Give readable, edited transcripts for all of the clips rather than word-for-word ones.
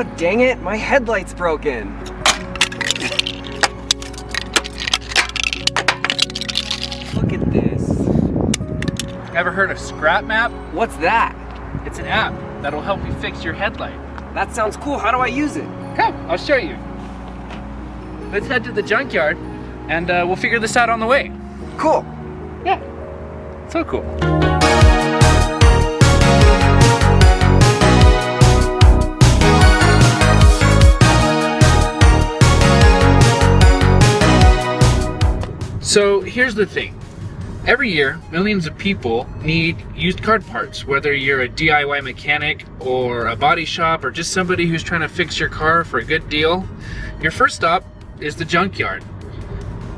Aw, dang it, my headlight's broken. Look at this. Ever heard of ScrapMap? What's that? It's an app that'll help you fix your headlight. That sounds cool. How do I use it? Come, I'll show you. Let's head to the junkyard and we'll figure this out on the way. Cool. Yeah, so cool. So here's the thing. Every year, millions of people need used car parts, whether you're a DIY mechanic or a body shop or just somebody who's trying to fix your car for a good deal. Your first stop is the junkyard.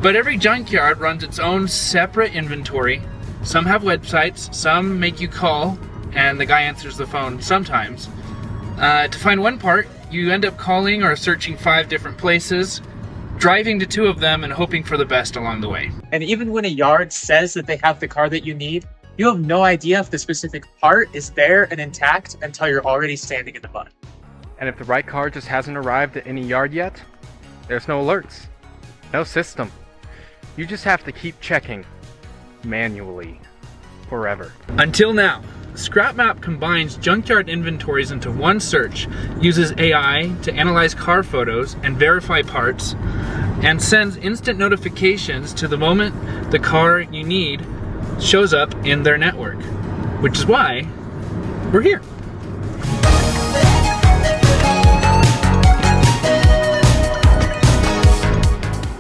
But every junkyard runs its own separate inventory. Some have websites, some make you call, and the guy answers the phone sometimes. To find one part, you end up calling or searching 5 different places, driving to 2 of them and hoping for the best along the way. And even when a yard says that they have the car that you need, you have no idea if the specific part is there and intact until you're already standing in the mud. And if the right car just hasn't arrived at any yard yet, there's no alerts, no system. You just have to keep checking manually forever. Until now, ScrapMap combines junkyard inventories into one search, uses AI to analyze car photos and verify parts, and sends instant notifications to the moment the car you need shows up in their network, which is why we're here.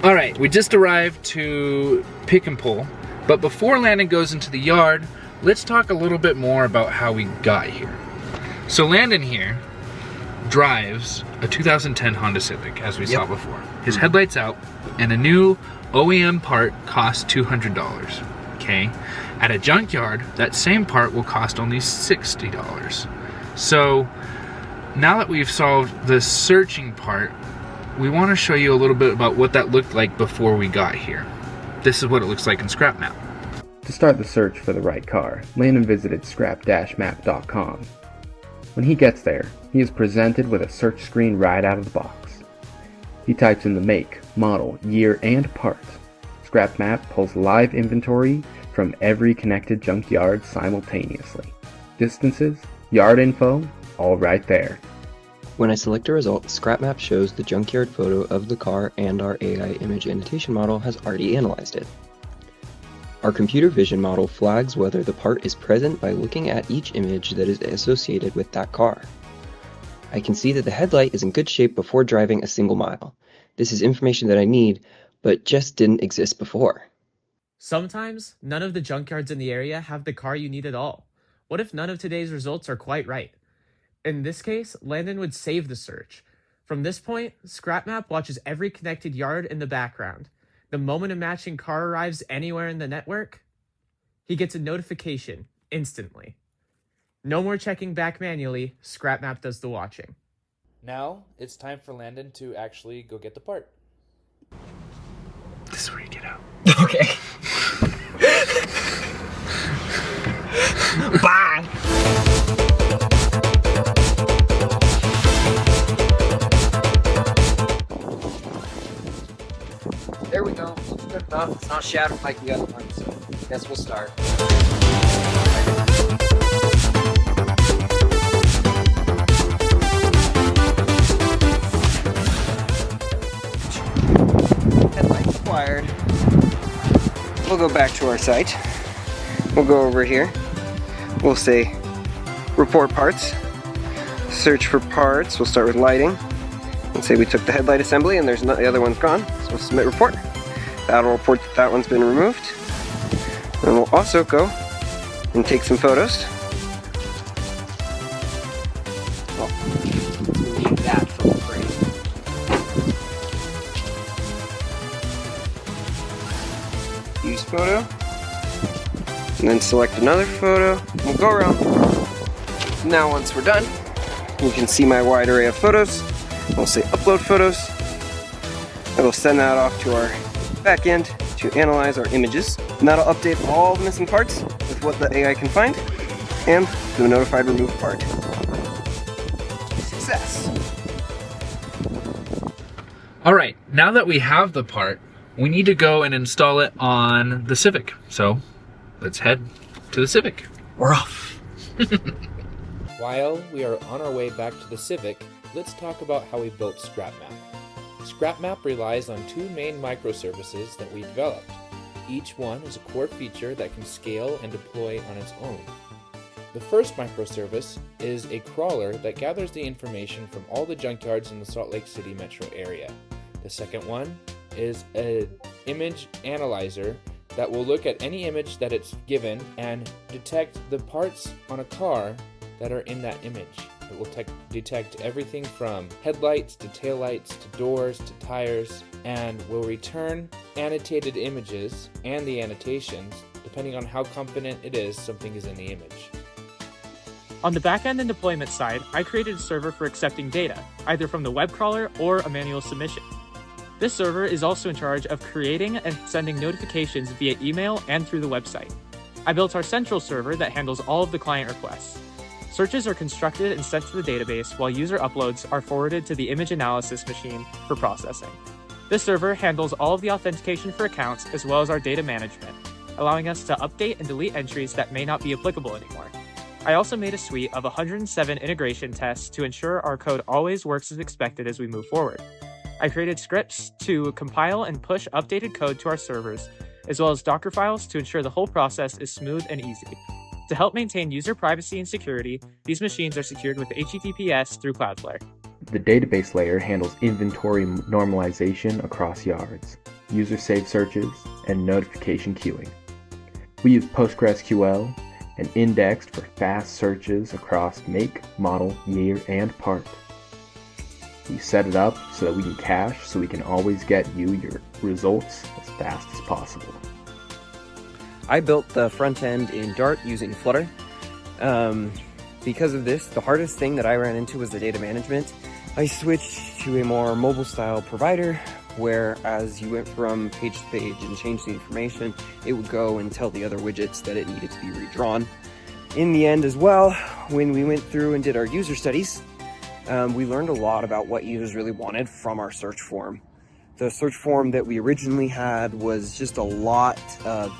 All right, we just arrived to Pick and Pull, but before Landon goes into the yard, let's talk a little bit more about how we got here. So Landon here drives a 2010 Honda Civic, as we saw before. His headlight's out, and a new OEM part costs $200, okay? At a junkyard, that same part will cost only $60. So now that we've solved the searching part, we want to show you a little bit about what that looked like before we got here. This is what it looks like in ScrapMap. To start the search for the right car, Landon visited scrap-map.com. When he gets there, he is presented with a search screen right out of the box. He types in the make, model, year, and part. ScrapMap pulls live inventory from every connected junkyard simultaneously. Distances, yard info, all right there. When I select a result, ScrapMap shows the junkyard photo of the car and our AI image annotation model has already analyzed it. Our computer vision model flags whether the part is present by looking at each image that is associated with that car. I can see that the headlight is in good shape before driving a single mile. This is information that I need, but just didn't exist before. Sometimes, none of the junkyards in the area have the car you need at all. What if none of today's results are quite right? In this case, Landon would save the search. From this point, ScrapMap watches every connected yard in the background. The moment a matching car arrives anywhere in the network, he gets a notification instantly. No more checking back manually, ScrapMap does the watching. Now, it's time for Landon to actually go get the part. This is where you get out. Okay. Bye! There we go. Looks good enough. It's not shattered like the other one, so I guess we'll start. Headlight acquired. We'll go back to our site. We'll go over here. We'll say report parts. Search for parts. We'll start with lighting. And say we took the headlight assembly and there's not, the other one's gone. So we'll submit report. That'll report that that one's been removed. And we'll also go and take some photos. Well, we need that for the frame. Use photo. And then select another photo. We'll go around. Now once we're done, you can see my wide array of photos. We'll say upload photos, and we'll send that off to our backend to analyze our images. And that'll update all the missing parts with what the AI can find, and the notified removed part. Success! All right, now that we have the part, we need to go and install it on the Civic. So let's head to the Civic. We're off. While we are on our way back to the Civic, let's talk about how we built ScrapMap. ScrapMap relies on two main microservices that we developed. Each one is a core feature that can scale and deploy on its own. The first microservice is a crawler that gathers the information from all the junkyards in the Salt Lake City metro area. The second one is an image analyzer that will look at any image that it's given and detect the parts on a car that are in that image. It will detect everything from headlights to taillights to doors to tires, and will return annotated images and the annotations depending on how confident it is something is in the image. On the backend and deployment side, I created a server for accepting data, either from the web crawler or a manual submission. This server is also in charge of creating and sending notifications via email and through the website. I built our central server that handles all of the client requests. Searches are constructed and sent to the database, while user uploads are forwarded to the image analysis machine for processing. This server handles all of the authentication for accounts as well as our data management, allowing us to update and delete entries that may not be applicable anymore. I also made a suite of 107 integration tests to ensure our code always works as expected as we move forward. I created scripts to compile and push updated code to our servers, as well as Docker files to ensure the whole process is smooth and easy. To help maintain user privacy and security, these machines are secured with HTTPS through Cloudflare. The database layer handles inventory normalization across yards, user-saved searches, and notification queuing. We use PostgreSQL and indexed for fast searches across make, model, year, and part. We set it up so that we can cache so we can always get you your results as fast as possible. I built the front end in Dart using Flutter. Because of this, the hardest thing that I ran into was the data management. I switched to a more mobile style provider where as you went from page to page and changed the information, it would go and tell the other widgets that it needed to be redrawn. In the end as well, when we went through and did our user studies, we learned a lot about what users really wanted from our search form. The search form that we originally had was just a lot of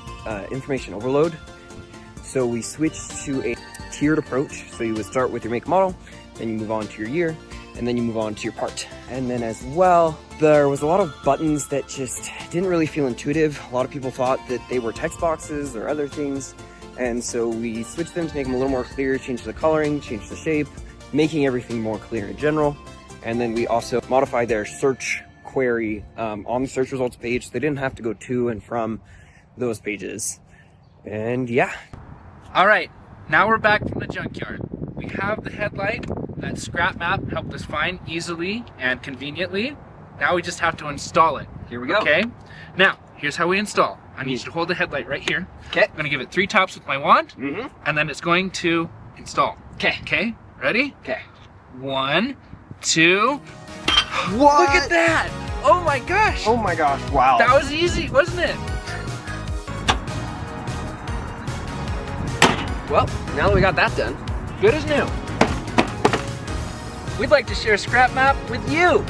information overload. So we switched to a tiered approach. So you would start with your make model, then you move on to your year, and then you move on to your part. And then as well, there was a lot of buttons that just didn't really feel intuitive. A lot of people thought that they were text boxes or other things. And so we switched them to make them a little more clear, change the coloring, change the shape, making everything more clear in general. And then we also modified their search query on the search results page, so they didn't have to go to and from those pages. And yeah. All right, now we're back from the junkyard. We have the headlight that ScrapMap helped us find easily and conveniently. Now we just have to install it. Here we go. Okay, now here's how we install. I need you to hold the headlight right here. Okay. I'm gonna give it 3 taps with my wand, and then it's going to install. Okay. Okay, ready? Okay. 1, 2. What? Look at that! Oh my gosh! Oh my gosh, wow. That was easy, wasn't it? Well, now that we got that done, Good as new. We'd like to share ScrapMap with you.